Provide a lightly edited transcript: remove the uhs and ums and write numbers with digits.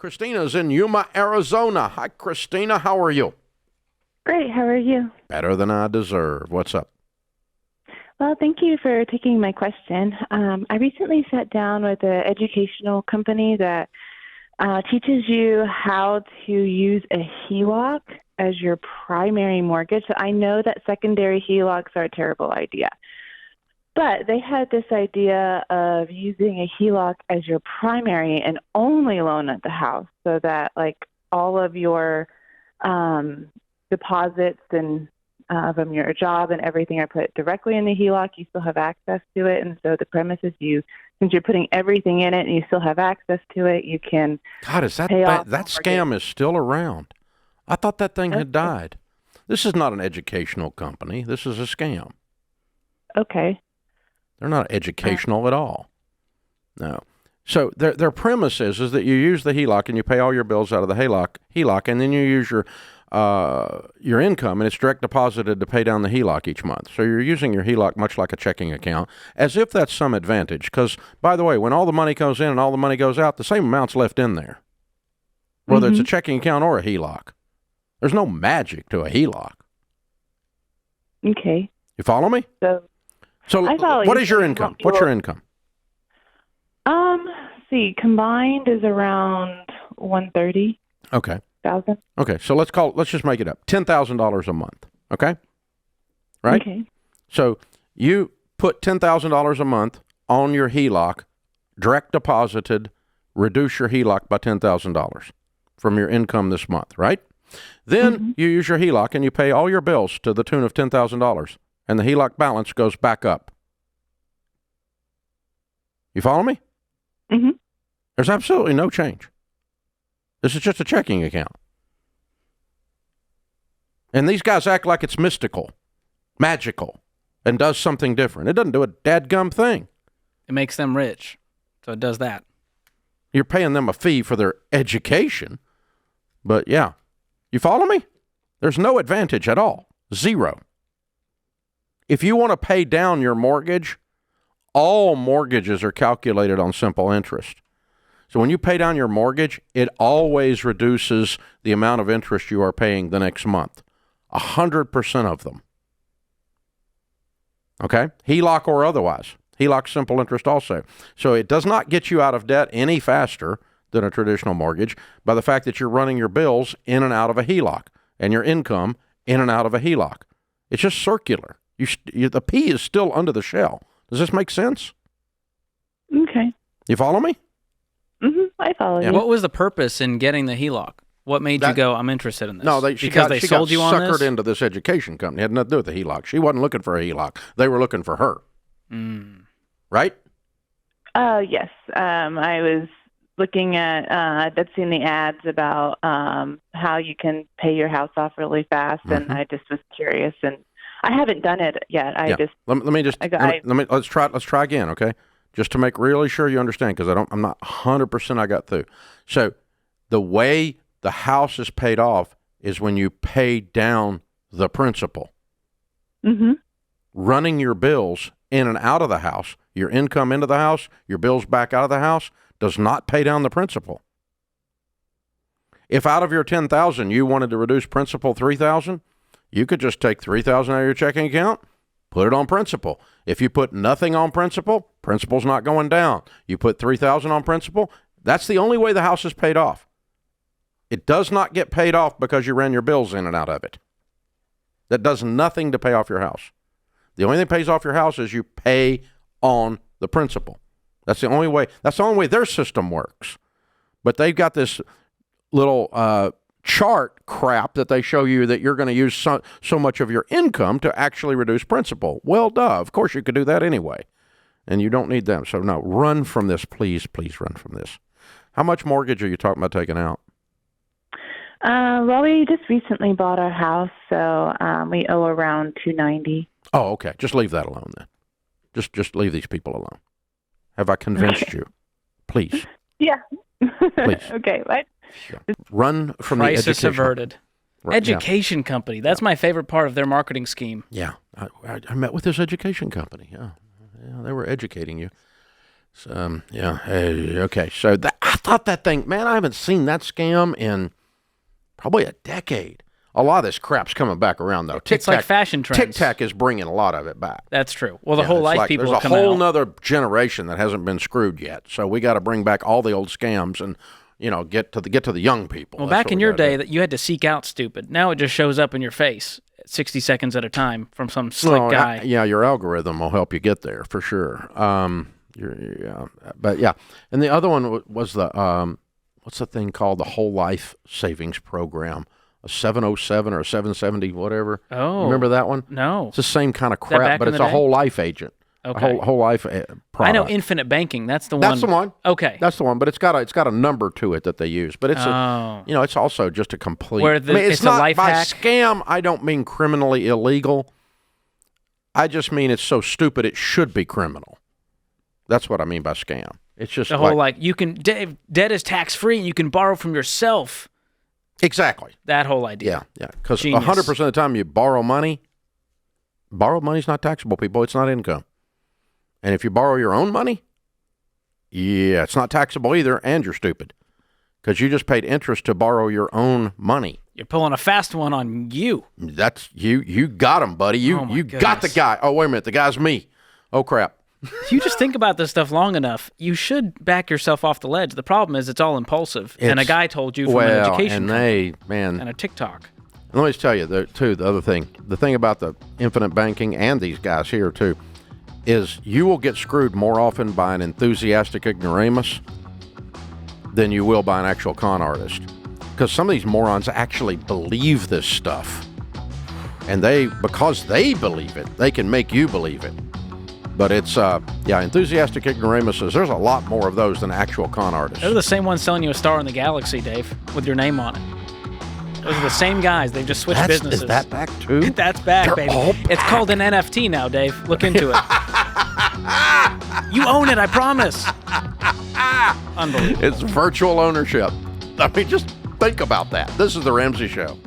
Christina's in Yuma, Arizona. Hi, Christina. How are you? Great. How are you? Better than I deserve. What's up? Well, thank you for taking my question. I recently sat down with an educational company that teaches you how to use a HELOC as your primary mortgage. So I know that secondary HELOCs are a terrible idea. But they had this idea of using a HELOC as your primary and only loan at the house so that, like, all of your deposits and from your job and everything are put directly in the HELOC. You still have access to it. And so the premise is since you're putting everything in it and you still have access to it, you can God, is that pay off that scam is still around? I thought that thing had died. This is not an educational company. This is a scam. Okay. They're not educational at all. No. So their premise is that you use the HELOC and you pay all your bills out of the HELOC, and then you use your income, and it's direct deposited to pay down the HELOC each month. So you're using your HELOC much like a checking account, as if that's some advantage. Because, by the way, when all the money goes in and all the money goes out, the same amount's left in there, whether it's a checking account or a HELOC. There's no magic to a HELOC. Okay. You follow me? So what is your income? What's your income? See, combined is around $130,000. Okay. Okay, so let's just make it up. $10,000 a month. Okay? Right? Okay. So you put $10,000 a month on your HELOC, direct deposited, reduce your HELOC by $10,000 from your income this month, right? Then you use your HELOC and you pay all your bills to the tune of $10,000, and the HELOC balance goes back up. You follow me? Mm-hmm. There's absolutely no change. This is just a checking account. And these guys act like it's mystical, magical, and does something different. It doesn't do a dadgum thing. It makes them rich, so it does that. You're paying them a fee for their education, but yeah. You follow me? There's no advantage at all. Zero. If you want to pay down your mortgage, all mortgages are calculated on simple interest. So when you pay down your mortgage, it always reduces the amount of interest you are paying the next month. 100% of them. Okay? HELOC or otherwise. HELOC simple interest also. So it does not get you out of debt any faster than a traditional mortgage by the fact that you're running your bills in and out of a HELOC and your income in and out of a HELOC. It's just circular. The P is still under the shell. Does this make sense? Okay. You follow me? I follow you. What was the purpose in getting the HELOC? What made you go, I'm interested in this? No, she got suckered into this education company. It had nothing to do with the HELOC. She wasn't looking for a HELOC. They were looking for her. Right? Yes. I was looking at, I'd seen the ads about how you can pay your house off really fast, and I just was curious, and I haven't done it yet. Let's try again, okay? Just to make really sure you understand, because I'm not 100% I got through. So the way the house is paid off is when you pay down the principal. Running your bills in and out of the house, your income into the house, your bills back out of the house, does not pay down the principal. If out of your $10,000 you wanted to reduce principal $3,000, you could just take $3,000 out of your checking account, put it on principal. If you put nothing on principal, principal's not going down. You put $3,000 on principal, that's the only way the house is paid off. It does not get paid off because you ran your bills in and out of it. That does nothing to pay off your house. The only thing that pays off your house is you pay on the principal. That's the only way. That's the only way their system works. But they've got this little chart crap that they show you that you're going to use so much of your income to actually reduce principal. Well, duh. Of course you could do that anyway. And you don't need them. So no, run from this. Please run from this. How much mortgage are you talking about taking out? Well, we just recently bought our house, so we owe around $290,000. Oh, okay. Just leave that alone then. Just leave these people alone. Have I convinced you? Please. Yeah. Please. Okay. What? Run from Crisis the education. averted. Education company. That's my favorite part of their marketing scheme. Yeah. I met with this education company. Yeah, they were educating you. Yeah. Okay. So I thought that thing, man, I haven't seen that scam in probably a decade. A lot of this crap's coming back around, though. It's like fashion trends. TikTok is bringing a lot of it back. That's true. Well, the whole life people there's have a come whole out. nother generation that hasn't been screwed yet. So we got to bring back all the old scams and get to the young people. Well, That's back in your day, that you had to seek out stupid. Now it just shows up in your face 60 seconds at a time from some slick guy. Your algorithm will help you get there for sure. But yeah, and the other one was the what's the thing called, the whole life savings program, a 707 or a 770, whatever. Oh, remember that one? No, it's the same kind of crap, but it's a whole life agent. Okay. A whole life product. I know infinite banking. That's the one. That's the one. Okay. That's the one, but it's got a number to it that they use. But it's it's also just a complete. It's not a life by hack. Scam. I don't mean criminally illegal. I just mean it's so stupid it should be criminal. That's what I mean by scam. It's just the whole you can debt is tax free and you can borrow from yourself. Exactly. That whole idea. Yeah. Because 100% of the time you borrw money's not taxable, people. It's not income. And if you borrow your own money, it's not taxable either, and you're stupid because you just paid interest to borrow your own money. You're pulling a fast one on you. That's you. You got him, buddy. You got the guy. Oh, wait a minute. The guy's me. Oh, crap. You just think about this stuff long enough, you should back yourself off the ledge. The problem is it's all impulsive. And a guy told you from an education and a TikTok. And let me just tell you, the other thing. The thing about the infinite banking and these guys here, too, is you will get screwed more often by an enthusiastic ignoramus than you will by an actual con artist. Because some of these morons actually believe this stuff. And because they believe it, they can make you believe it. But it's, enthusiastic ignoramuses, there's a lot more of those than actual con artists. They're the same ones selling you a star in the galaxy, Dave, with your name on it. Those are the same guys. They've just switched businesses. Is that back, too? That's back, They're baby. It's called an NFT now, Dave. Look into it. You own it, I promise. Unbelievable. It's virtual ownership. I mean, just think about that. This is The Ramsey Show.